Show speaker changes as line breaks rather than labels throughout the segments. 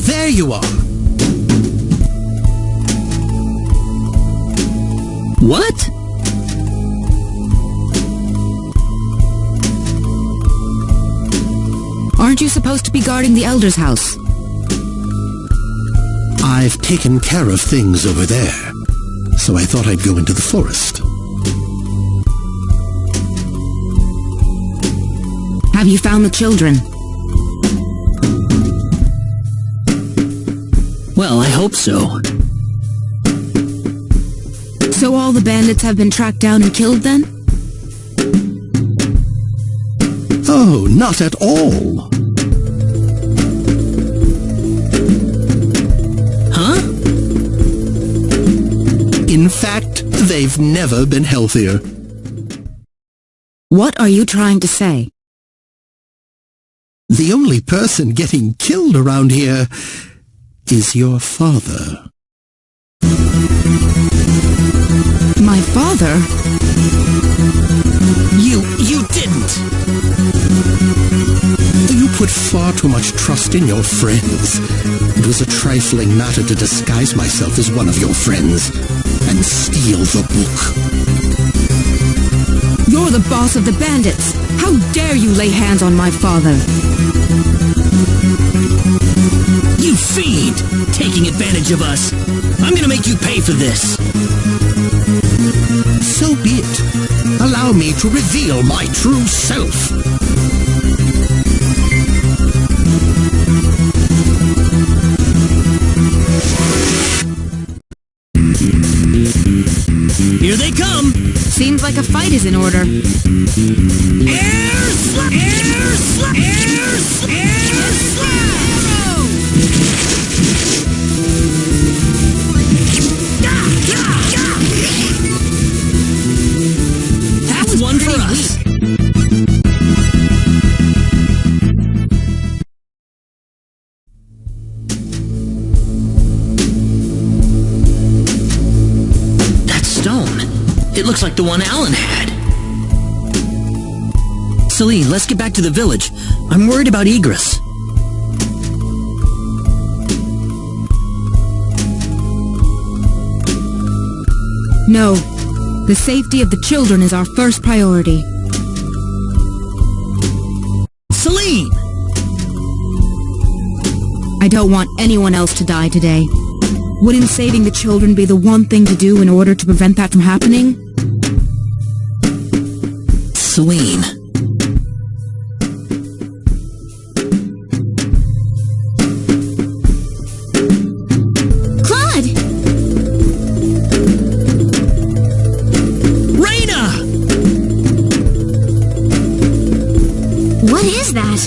there you are.
What?
Aren't you supposed to be guarding the Elder's house?
I've taken care of things over there, so I thought I'd go into the forest.
Have you found the children?
Well, I hope so.
So all the bandits have been tracked down and killed then?
Oh, not at all.
Huh?
In fact, they've never been healthier.
What are you trying to say?
The only person getting killed around here is your father.
My father?
You didn't!
You put far too much trust in your friends. It was a trifling matter to disguise myself as one of your friends and steal the book.
You're the boss of the bandits! How dare you lay hands on my father?
You fiend! Taking advantage of us! I'm gonna make you pay for this!
So be it. Allow me to reveal my true self.
Here they come!
Seems like a fight is in order.
Air slap! Air slap! Air slap! Air slap! That's one for us! That stone, it looks like the one Alan had. Celine, let's get back to the village. I'm worried about egress.
No. The safety of the children is our first priority.
Celine!
I don't want anyone else to die today. Wouldn't saving the children be the one thing to do in order to prevent that from happening?
Celine.
Claude!
Raina!
What is that?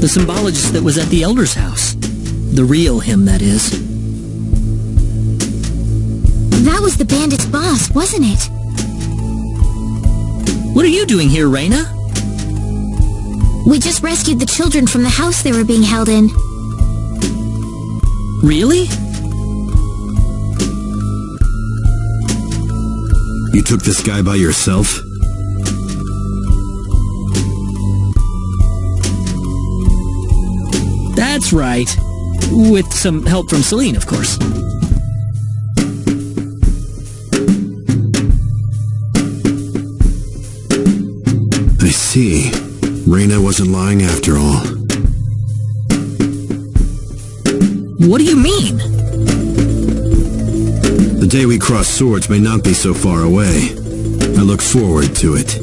The symbologist that was at the Elder's house. The real him, that is.
That was the bandit's boss, wasn't it?
What are you doing here, Raina?
We just rescued the children from the house they were being held in.
Really?
You took this guy by yourself?
That's right. With some help from Celine, of course.
I see. Raina wasn't lying after all.
What do you mean?
The day we cross swords may not be so far away. I look forward to it.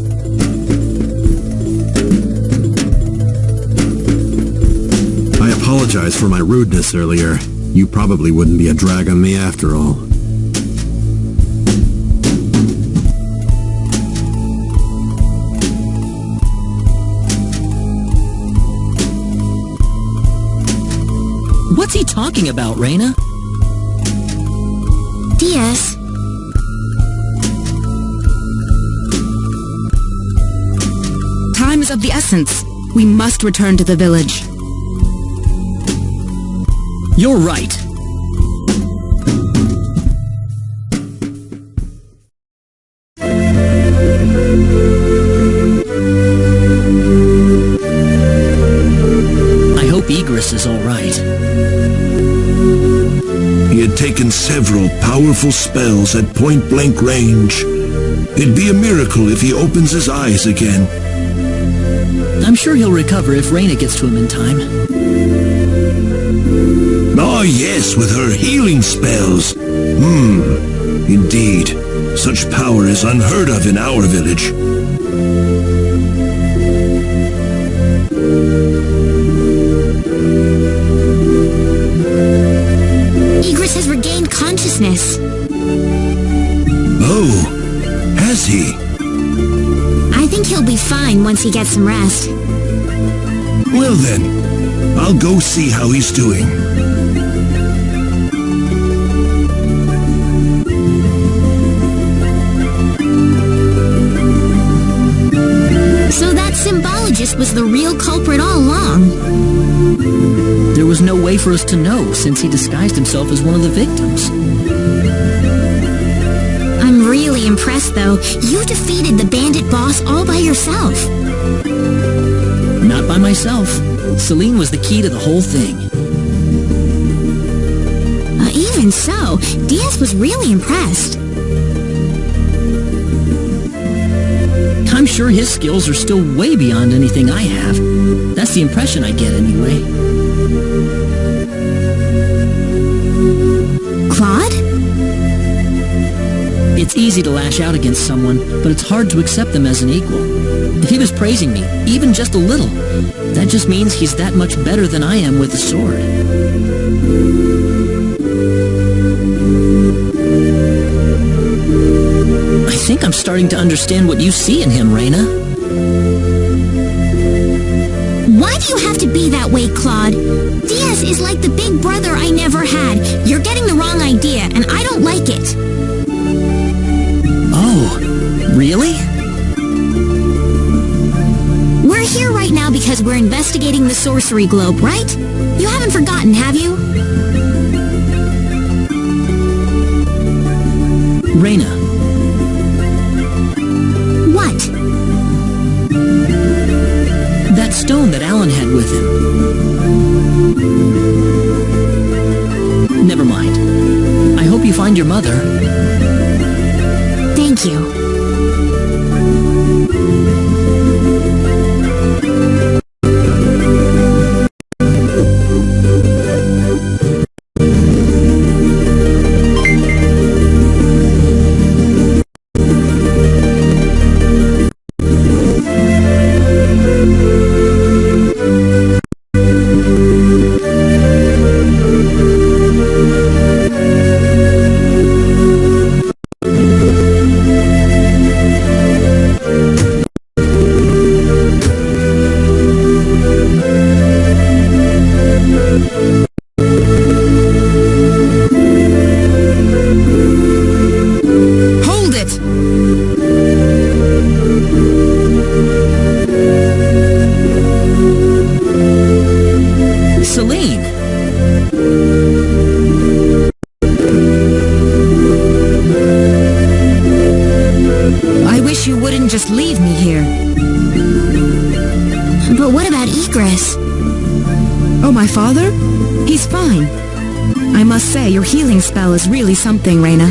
I apologize for my rudeness earlier. You probably wouldn't be a drag on me after all.
What's he talking about, Raina?
Diaz,
Time is of the essence. We must return to the village.
You're right. I hope egress
taken several powerful spells at point-blank range. It'd be a miracle if he opens his eyes again.
I'm sure he'll recover if Reyna gets to him in time.
Oh yes, with her healing spells. Indeed. Such power is unheard of in our village.
Igris has regained consciousness.
Oh, has he?
I think he'll be fine once he gets some rest.
Well then, I'll go see how he's doing.
So that symbologist was the real culprit all along.
There was no way for us to know since he disguised himself as one of the victims.
I'm really impressed, though. You defeated the bandit boss all by yourself.
Not by myself. Celine was the key to the whole thing.
Even so, Diaz was really impressed.
I'm sure his skills are still way beyond anything I have. That's the impression I get anyway.
Claude?
It's easy to lash out against someone, but it's hard to accept them as an equal. If he was praising me, even just a little, that just means he's that much better than I am with the sword. I think I'm starting to understand what you see in him, Reyna.
Why do you have to be that way, Claude? Diaz is like the big brother I never had. You're getting the wrong idea, and I don't like it.
Oh, really?
We're here right now because we're investigating the sorcery globe, right? You haven't forgotten, have you?
Reyna.
What?
That stone that Alan had with him. Never mind. I hope you find your mother.
Thank you.
Just leave me here.
But what about Igris?
Oh, my father? He's fine. I must say, your healing spell is really something, Reyna.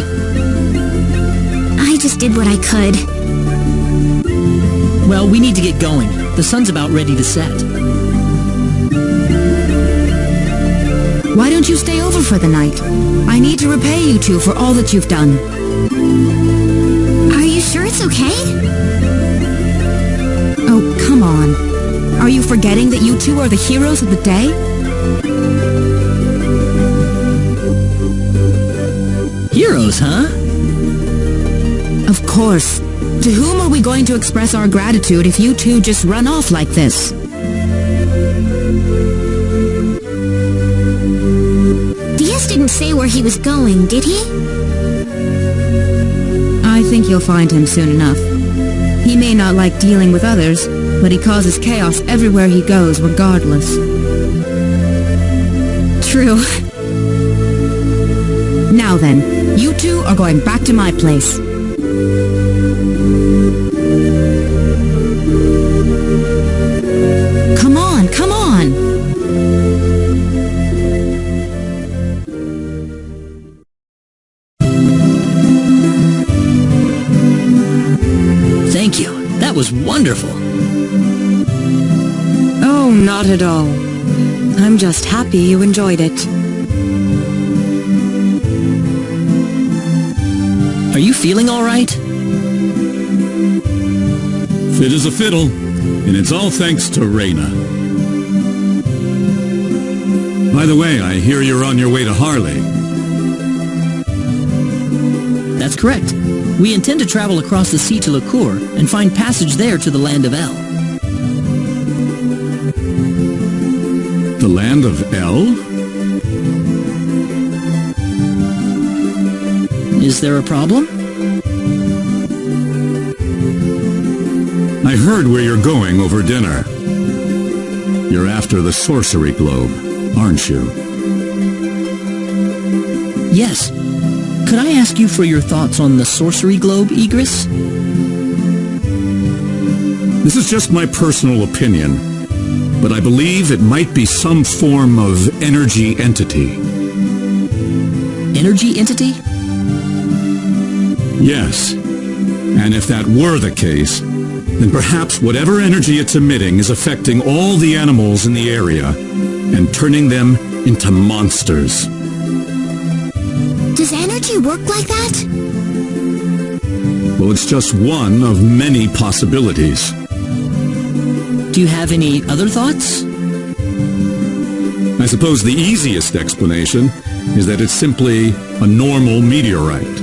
I just did what I could.
Well, we need to get going. The sun's about ready to set.
Why don't you stay over for the night? I need to repay you two for all that you've done.
Are you sure it's okay?
Oh, come on. Are you forgetting that you two are the heroes of the day?
Heroes, huh?
Of course. To whom are we going to express our gratitude if you two just run off like this?
Diaz didn't say where he was going, did he?
I think you'll find him soon enough. He may not like dealing with others, but he causes chaos everywhere he goes, regardless. True. Now then, you two are going back to my place. Come on, come on!
Thank you. That was wonderful.
Oh, not at all. I'm just happy you enjoyed it.
Are you feeling all right?
Fit as a fiddle, and it's all thanks to Raina. By the way, I hear you're on your way to Harley.
That's correct. We intend to travel across the sea to Liqueur and find passage there to the land of El.
The land of El?
Is there a problem?
I heard where you're going over dinner. You're after the sorcery globe, aren't you?
Yes. Could I ask you for your thoughts on the sorcery globe, Igris?
This is just my personal opinion, but I believe it might be some form of energy entity.
Energy entity?
Yes. And if that were the case, then perhaps whatever energy it's emitting is affecting all the animals in the area and turning them into monsters.
Does energy work like that?
Well, it's just one of many possibilities.
Do you have any other thoughts?
I suppose the easiest explanation is that it's simply a normal meteorite.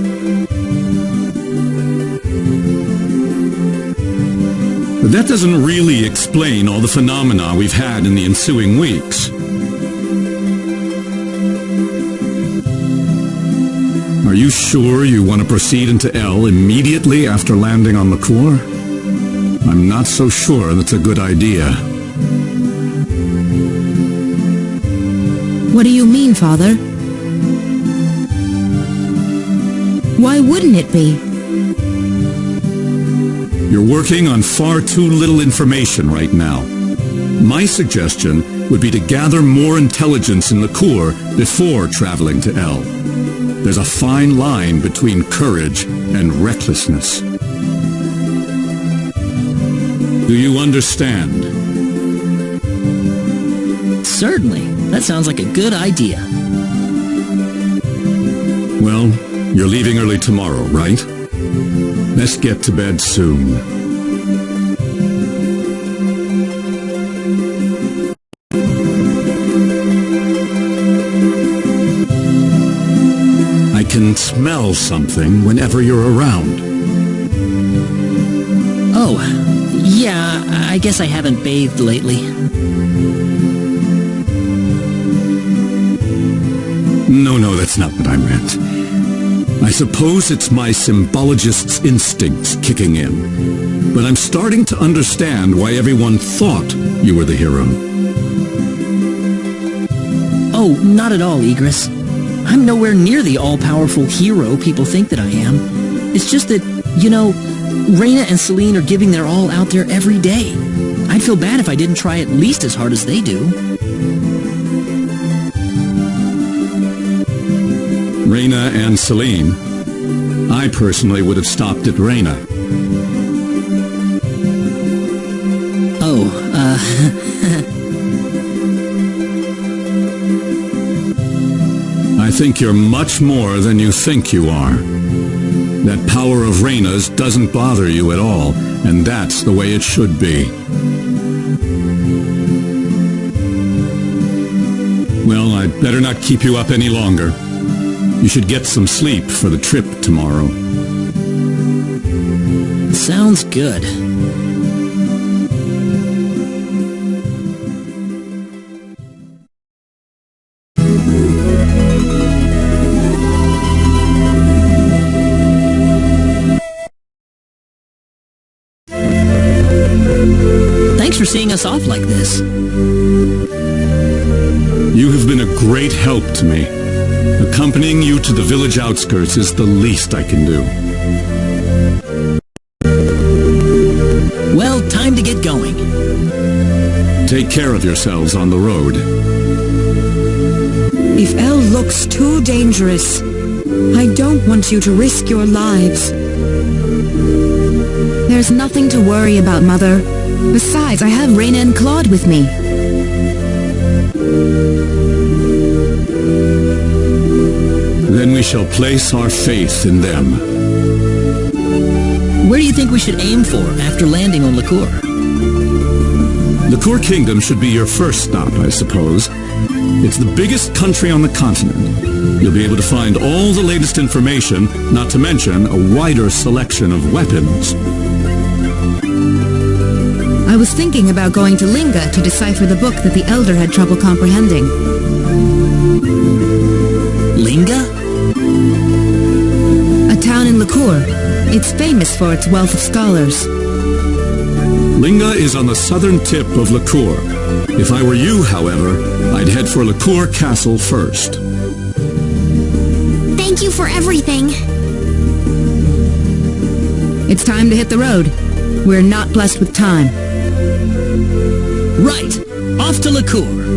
But that doesn't really explain all the phenomena we've had in the ensuing weeks. Are you sure you want to proceed into El immediately after landing on Liqueur? I'm not so sure that's a good idea.
What do you mean, Father? Why wouldn't it be?
You're working on far too little information right now. My suggestion would be to gather more intelligence in Liqueur before traveling to El. There's a fine line between courage and recklessness. Do you understand?
Certainly. That sounds like a good idea.
Well, you're leaving early tomorrow, right? Let's get to bed soon. I can smell something whenever you're around.
Oh, yeah, I guess I haven't bathed lately.
No, that's not what I meant. I suppose it's my symbologist's instincts kicking in, but I'm starting to understand why everyone thought you were the hero.
Oh, not at all, Igris. I'm nowhere near the all-powerful hero people think that I am. It's just that, you know, Raina and Celine are giving their all out there every day. I'd feel bad if I didn't try at least as hard as they do.
Raina and Celine. I personally would have stopped at Raina.
Oh,
I think you're much more than you think you are. That power of Raina's doesn't bother you at all, and that's the way it should be. Well, I'd better not keep you up any longer. You should get some sleep for the trip tomorrow.
sounds good. Thanks for seeing us off like this.
You have been a great help to me. Accompanying you to the village outskirts is the least I can do.
Well, time to get going.
Take care of yourselves on the road.
If El looks too dangerous, I don't want you to risk your lives. There's nothing to worry about, Mother. Besides, I have Raina and Claude with me.
Then we shall place our faith in them.
Where do you think we should aim for after landing on Liqueur?
Liqueur Kingdom should be your first stop, I suppose. It's the biggest country on the continent. You'll be able to find all the latest information, not to mention a wider selection of weapons.
I was thinking about going to Linga to decipher the book that the Elder had trouble comprehending.
Linga?
A town in Liqueur. It's famous for its wealth of scholars.
Linga is on the southern tip of Liqueur. If I were you, however, I'd head for Liqueur Castle first.
Thank you for everything.
It's time to hit the road. We're not blessed with time.
Right. Off to Liqueur.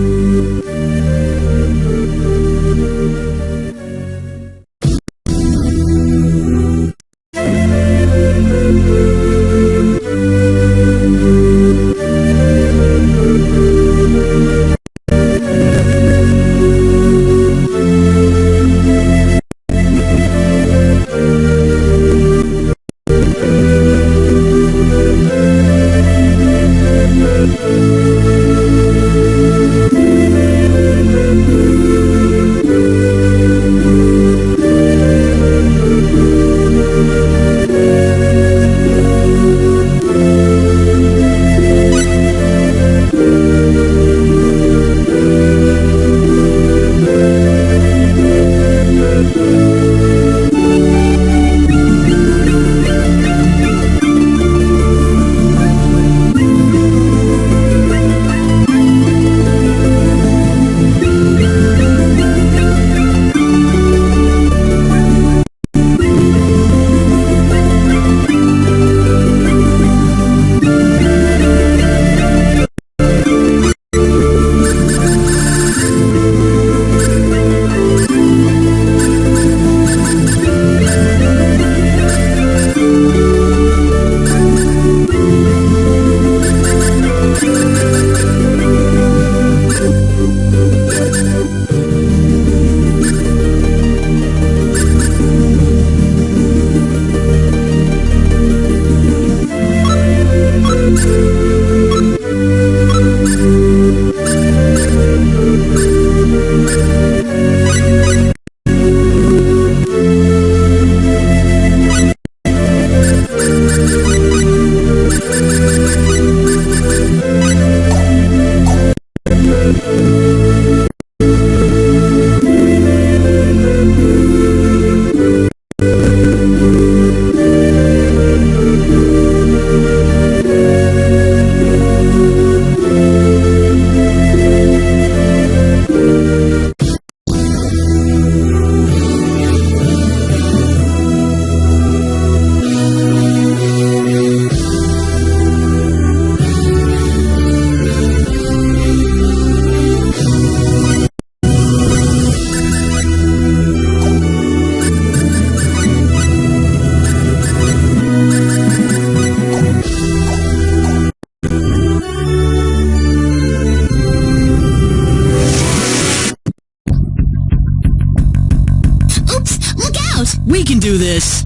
We can do this!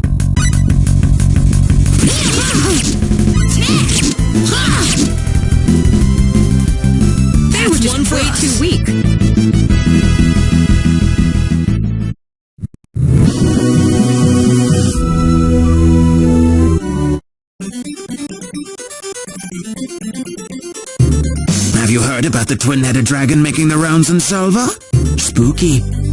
That was
one
just
for
way
us.
too weak.
Have you heard about the twin-headed dragon making the rounds in Selva? Spooky.